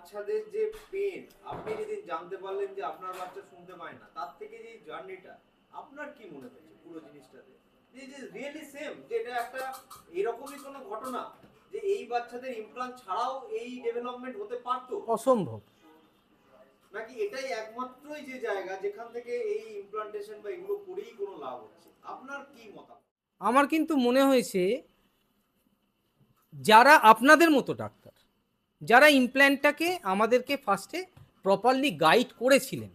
বাচ্চাদের যে পেন, আপনি যেদিন জানতে পারলেন যে আপনার বাচ্চা শুনতে পায় না, তার থেকে যে জার্নিটা আপনার কি মনে হয়েছে পুরো জিনিসটাতে? যে রিয়েলি সেম, যে এটা একটা এরকমই কোনো ঘটনা যে এই বাচ্চাদের ইমপ্লান্ট ছাড়াও এই ডেভেলপমেন্ট হতে পারতো? অসম্ভব। নাকি এটাই একমাত্রই যে জায়গা যেখান থেকে এই ইমপ্লান্টেশন বা এগুলো করেই কোনো লাভ হচ্ছে? আপনার কি মতামত? আমার কিন্তু মনে হয়েছে যারা আপনাদের মতো ডাক্তার, যারা ইমপ্ল্যান্টটাকে আমাদেরকে ফার্স্টে প্রপারলি গাইড করেছিলেন,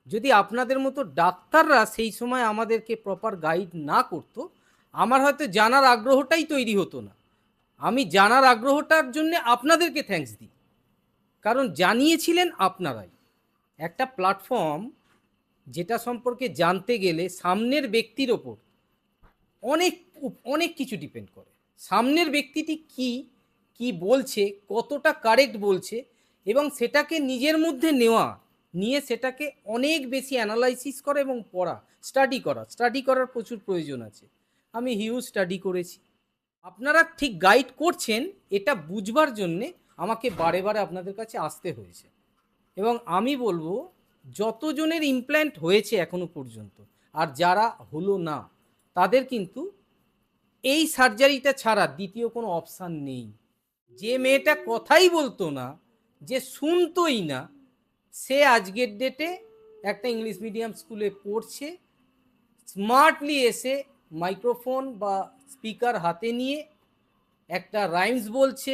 যদি আপনাদের মতো ডাক্তাররা সেই সময় আমাদেরকে প্রপার গাইড না করতো, আমার হয়তো জানার আগ্রহটাই তৈরি হতো না। আমি জানার আগ্রহটার জন্য আপনাদেরকে থ্যাঙ্কস দিই, কারণ জানিয়েছিলেন আপনারাই। একটা প্ল্যাটফর্ম যেটা সম্পর্কে জানতে গেলে সামনের ব্যক্তির ওপর অনেক অনেক কিছু ডিপেন্ড করে। সামনের ব্যক্তিটি কি বলছে, কতটা কারেক্ট বলছে, এবং সেটাকে নিজের মধ্যে নিয়ে সেটাকে অনেক বেশি অ্যানালাইসিস করা এবং পড়া, স্টাডি করার প্রচুর প্রয়োজন আছে। আমি হিউজ স্টাডি করেছি। আপনারা ঠিক গাইড করছেন এটা বুঝবার জন্যে আমাকে বারে বারে আপনাদের কাছে আসতে হয়েছে। এবং আমি বলবো, যতজনের ইমপ্ল্যান্ট হয়েছে এখনো পর্যন্ত আর যারা হলো না, তাদের কিন্তু এই সার্জারিটা ছাড়া দ্বিতীয় কোনো অপশান নেই। যে মেয়েটা কথাই বলতো না, যে শুনতোই না, সে আজকের ডেটে একটা ইংলিশ মিডিয়াম স্কুলে পড়ছে, স্মার্টলি এসে মাইক্রোফোন বা স্পিকার হাতে নিয়ে একটা রাইমস বলছে,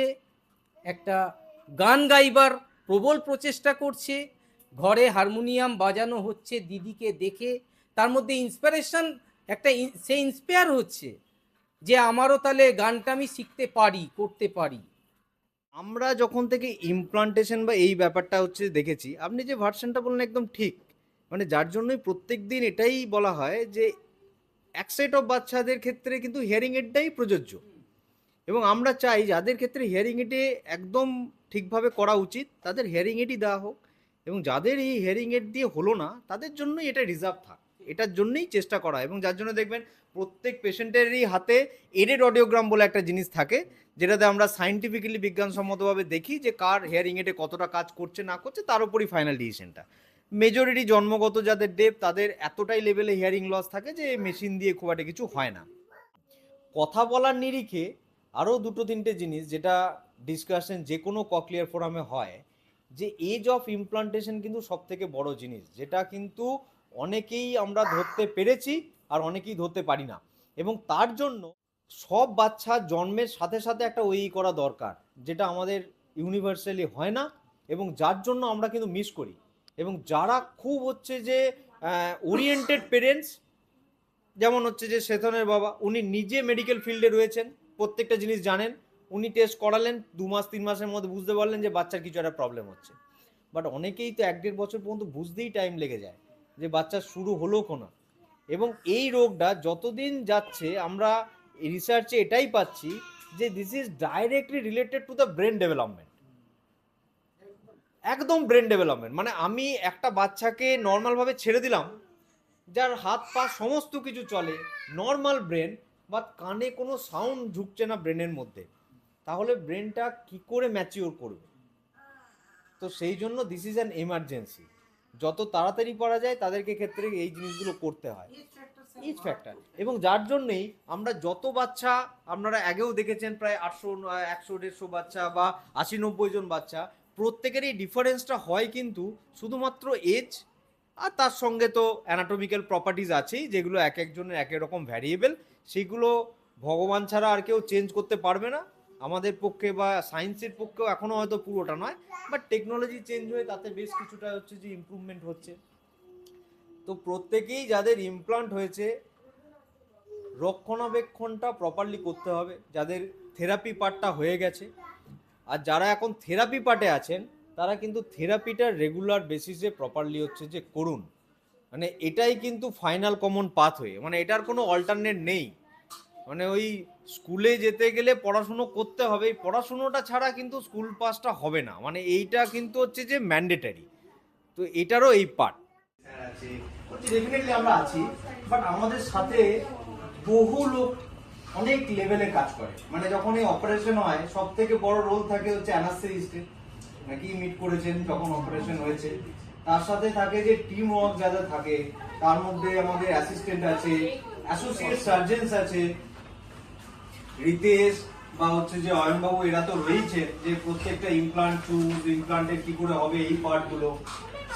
একটা গান গাইবার প্রবল প্রচেষ্টা করছে, ঘরে হারমোনিয়াম বাজানো হচ্ছে দিদিকে দেখে, তার মধ্যে ইন্সপিরেশন একটা, সে ইন্সপায়ার হচ্ছে যে আমারও তাহলে গানটা আমি শিখতে পারি, করতে পারি। আমরা যখন থেকে ইমপ্লান্টেশন বা এই ব্যাপারটা হচ্ছে দেখেছি, আপনি যে ভার্সনটা বললেন একদম ঠিক। মানে যার জন্যই প্রত্যেক দিন এটাই বলা হয় যে এক সেট অফ বাচ্চাদের ক্ষেত্রে কিন্তু হিয়ারিং এডটাই প্রযোজ্য, এবং আমরা চাই যাদের ক্ষেত্রে হিয়ারিং এডে একদম ঠিকভাবে করা উচিত তাদের হিয়ারিং এডই দেওয়া হোক, এবং যাদের এই হিয়ারিং এড দিয়ে হলো না তাদের জন্যই এটা রিজার্ভ থাক, এটার জন্যই চেষ্টা করা। এবং যার জন্য দেখবেন প্রত্যেক পেশেন্টেরই হাতে এডেড অডিওগ্রাম বলে একটা জিনিস থাকে, যেটাতে আমরা সায়েন্টিফিক্যালি বিজ্ঞানসম্মতভাবে দেখি যে কার হিয়ারিং এডে কতটা কাজ করছে না করছে, তার উপরই ফাইনাল ডিসিশনটা। মেজরিটি জন্মগত যাদের ডেফ তাদের এতটাই লেভেলে হিয়ারিং লস থাকে যে মেশিন দিয়ে খুব একটা কিছু হয় না। কথা বলার নিরিখে আরও দুটো তিনটে জিনিস যেটা ডিসকাশন যে কোনো ককলিয়ার ফোরামে হয়, যে এজ অফ ইমপ্লান্টেশন কিন্তু সব থেকে বড় জিনিস, যেটা কিন্তু অনেকেই আমরা ধরতে পেরেছি আর অনেকেই ধরতে পারি না। এবং তার জন্য সব বাচ্চা জন্মের সাথে সাথে একটা ওই করা দরকার, যেটা আমাদের ইউনিভার্সালি হয় না, এবং যার জন্য আমরা কিন্তু মিস করি। এবং যারা খুব হচ্ছে যে ওরিয়েন্টেড পেরেন্টস, যেমন হচ্ছে যে শেতনের বাবা, উনি নিজে মেডিকেল ফিল্ডে রয়েছেন, প্রত্যেকটা জিনিস জানেন, উনি টেস্ট করালেন 2 মাস 3 মাসের মধ্যে বুঝতে পারলেন যে বাচ্চার কিছু একটা প্রবলেম হচ্ছে। বাট অনেকেই তো 1-1.5 বছর পর্যন্ত বুঝতেই টাইম লেগে যায় যে বাচ্চা শুরু হলো কোনা। এবং এই রোগটা যতদিন যাচ্ছে আমরা রিসার্চে এটাই পাচ্ছি যে this is directly related to the brain development. একদম ব্রেন ডেভেলপমেন্ট, মানে আমি একটা বাচ্চাকে নর্মালভাবে ছেড়ে দিলাম, যার হাত পা সমস্ত কিছু চলে, নর্মাল ব্রেন, বাট কানে কোনো সাউন্ড ঢুকছে না ব্রেনের মধ্যে, তাহলে ব্রেনটা কি করে ম্যাচিওর করবে? তো সেই জন্য দিস ইজ অ্যান এমার্জেন্সি, যত তাড়াতাড়ি পারা যায় তাদেরকে ক্ষেত্রে এই জিনিসগুলো করতে হয়, ইচ ফ্যাক্টর। এবং যার জন্যেই আমরা যত বাচ্চা, আপনারা আগেও দেখেছেন প্রায় 800 100 150 বাচ্চা বা 80-90 জন বাচ্চা, প্রত্যেকেরই ডিফারেন্সটা হয় কিন্তু শুধুমাত্র এজ, আর তার সঙ্গে তো অ্যানাটমিক্যাল প্রপার্টিজ আছেই, যেগুলো এক একজনের এক এক রকম ভ্যারিয়েবল, সেগুলো ভগবান ছাড়া আর কেউ চেঞ্জ করতে পারবে না। আমাদের পক্ষে বা সায়েন্সের পক্ষেও এখনও হয়তো পুরোটা নয়, বাট টেকনোলজি চেঞ্জ হয়ে তাতে বেশ কিছুটা হচ্ছে যে ইমপ্রুভমেন্ট হচ্ছে। তো প্রত্যেকেই যাদের ইমপ্লান্ট হয়েছে রক্ষণাবেক্ষণটা প্রপারলি করতে হবে, যাদের থেরাপি পার্টটা হয়ে গেছে, আর যারা এখন থেরাপি পার্টে আছেন তারা কিন্তু থেরাপিটা রেগুলার বেসিসে প্রপারলি হচ্ছে যে করুন। মানে এটাই কিন্তু ফাইনাল কমন পাথওয়ে, মানে এটার কোনো অল্টারনেট নেই। মানে ওই স্কুলে যেতে গেলে পড়াশুনো করতে হবে, এই পড়াশুনোটা ছাড়া কিন্তু স্কুল পাসটা হবে না, মানে এইটা কিন্তু হচ্ছে যে ম্যান্ডেটারি। তো এটারও এই পার্ট আছে, ডেফিনেটলি আমরা আছি, বাট আমাদের সাথে বহু লোক অনেক লেভেলে কাজ করে। মানে যখন এই অপারেশন হয় সব থেকে বড় রোল থাকে হচ্ছে অ্যানাস্থেটিস্টের, নাকি মিট করেছেন যখন অপারেশন হয়েছে। তার সাথে থাকে যে টিম ওয়ার্ক যাদের থাকে, তার মধ্যে আমাদের অ্যাসিস্ট্যান্ট আছে, অ্যাসোসিয়েট সার্জেন্স আছে, রিতেশ বা হচ্ছে যে অয়নবাবু, এরা তো রয়েছে যে প্রত্যেকটা ইমপ্লান্ট চুজ, ইমপ্লান্টের কি করে হবে এই পার্টগুলো।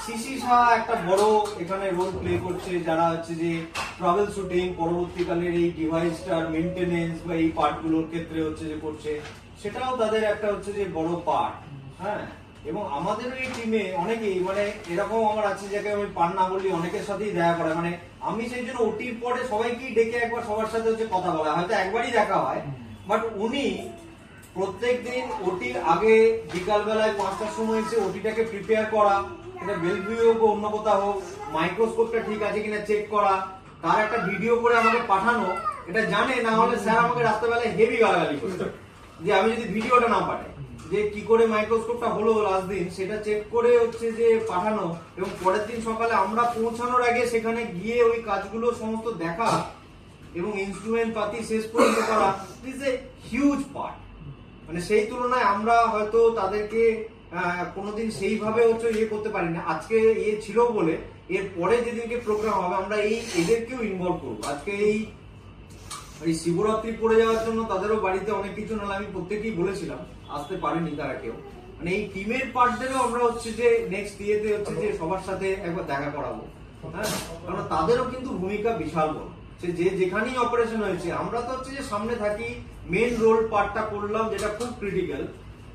সিসি শাহ একটা বড় এখানে রোল প্লে করছে, যারা হচ্ছে যে ট্রাভেল শুটিং পরবর্তীকালের এই ডিভাইসটার মেনটেনেন্স বা এই পার্টগুলোর ক্ষেত্রে হচ্ছে যে করছে, সেটাও তাদের একটা হচ্ছে যে বড় পার্ট। হ্যাঁ, এবং আমাদের এই টিমে অনেকেই মানে এরকম আমার আছে, যাকে আমি পার না বলি, অনেকের সাথেই দেখা করে, মানে আমি সেই জন্য ওটির পরে সবাইকেই ডেকে একবার সবার সাথে হচ্ছে কথা বলা, হয়তো একবারই দেখা হয়, বাট উনি প্রত্যেকদিন ওটির আগে বিকাল বেলায় 5টার সময় এসে ওটিটাকে প্রিপেয়ার করা, এটা বেলভিউ হোক অন্য কোথাও হোক, মাইক্রোস্কোপটা ঠিক আছে কিনা চেক করা, তার একটা ভিডিও করে আমাকে পাঠানো, এটা জানে না হলে স্যার আমাকে রাত্রেবেলায় হেভি গালাগালি করতো যে আমি যদি ভিডিওটা না পাঠাই, যে কি করে মাইক্রোস্কোপটা হলো লাস্ট দিন সেটা চেক করে হচ্ছে যে পাঠানো, এবং পরের দিন সকালে আমরা পৌঁছানোর আগে সেখানে গিয়ে ওই কাজগুলো সমস্ত দেখা এবং ইনস্ট্রুমেন্ট পাতি শেষ পর্যন্ত করা, ইজ এ হিউজ পার্ট। মানে সেই তুলনায় আমরা হয়তো তাদেরকে কোনোদিন সেইভাবে হচ্ছে ইয়ে করতে পারি না। আজকে ইয়ে ছিল বলে এর পরে যেদিনকে প্রোগ্রাম হবে আমরা এদেরকেও ইনভলভ করবো। আজকে এই শিবরাত্রি পড়ে যাওয়ার জন্য তাদেরও বাড়িতে অনেক কিছু, নাহলে আমি প্রত্যেকেই বলেছিলাম, আসতে পারেনি তারা কেউ। মানে এই টিমের পার্টদেরও আমরা হচ্ছে যে নেক্সট ইয়েতে হচ্ছে যে সবার সাথে একবার দেখা করাবো। হ্যাঁ, কারণ তাদেরও কিন্তু ভূমিকা বিশাল বড়। সে যে যেখানেই অপারেশন হয়েছে, আমরা তো হচ্ছে যে সামনে থাকি, মেন রোল পার্টটা করলাম যেটা খুব ক্রিটিক্যাল,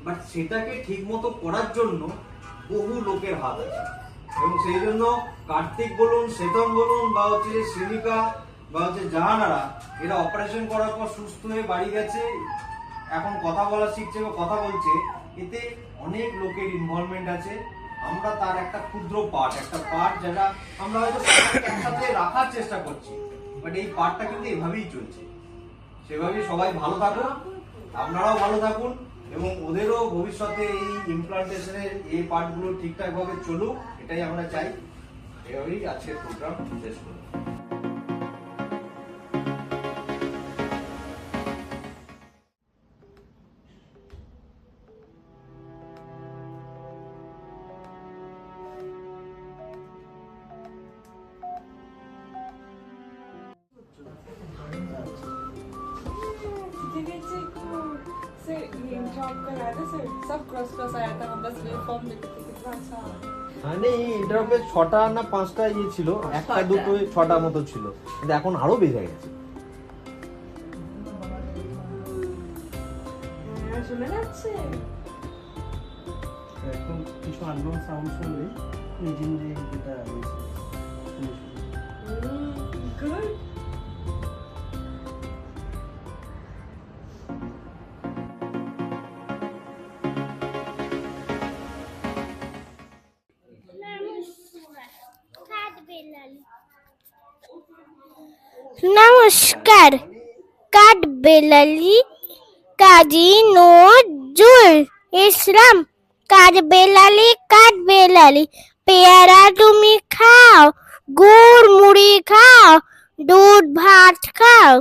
বাট সেটাকে ঠিক মতো করার জন্য বহু লোকের হাত আছে। এবং সেই জন্য কার্তিক বলুন, শ্বেতন বলুন, বা হচ্ছে যে শ্রীনিকা বা হচ্ছে জাহানারা, এরা অপারেশন করার পর সুস্থ হয়ে বাড়ি গেছে, এখন কথা বলা শিখছে বা কথা বলছে, এতে অনেক লোকের ইনভলভমেন্ট আছে। আমরা তার একটা ক্ষুদ্র পার্ট, একটা পার্ট যেটা আমরা হয়তো একসাথে রাখার চেষ্টা করছি, বাট এই পার্টটা কিন্তু এভাবেই চলছে। সেভাবেই সবাই ভালো থাকুন, আপনারাও ভালো থাকুন, এবং ওদেরও ভবিষ্যতে এই ইমপ্লান্টেশনের এই পার্টগুলো ঠিকঠাক ভাবে চলুক, এটাই আমরা চাই। এভাবেই আজকের প্রোগ্রাম শেষ করব। दीदी जी को से ये जॉब करा दे सर सब क्रॉस क्रॉस आया था हम बस फॉर्म लिखे थे कितना अच्छा মানে এটার উপরে 6টা না 5টা ইয়ে ছিল, একটা দুটো 6টা মতো ছিল, কিন্তু এখন আরো বেড়ে গেছে। শুনে যাচ্ছে এখন কিছু আননোন সাউন্ড শুনলে নিজে নিজে যেটা গুড নমস্কার, কাঠবেলালি কাজী নজরুল ইসলাম। কাঠবেলালি কাঠবেলালি, পেয়ারা তুমি খাও, গুড় মুড়ি খাও, দুধ ভাত খাও,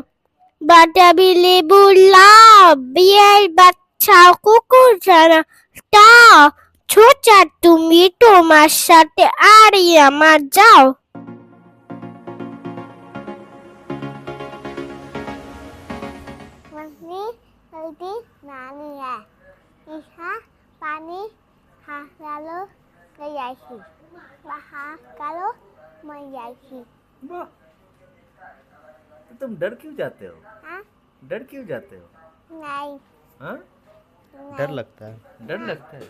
বাতাবি লেবু লাও, বিয়ের বাচ্চা কুকুর ছানা তাও, ছোচা তুমি তোমার সাথে আর আমার যাও। Mani, Aldi, Nani ya. Iha, Pani, Ha, Lalu, Gayashi. Baha, Kalu, Mayashi. वाह, तो तुम डर क्यों जाते हो? हाँ? डर क्यों जाते हो? नहीं, हाँ? नहीं। डर लगता है। डर लगता है।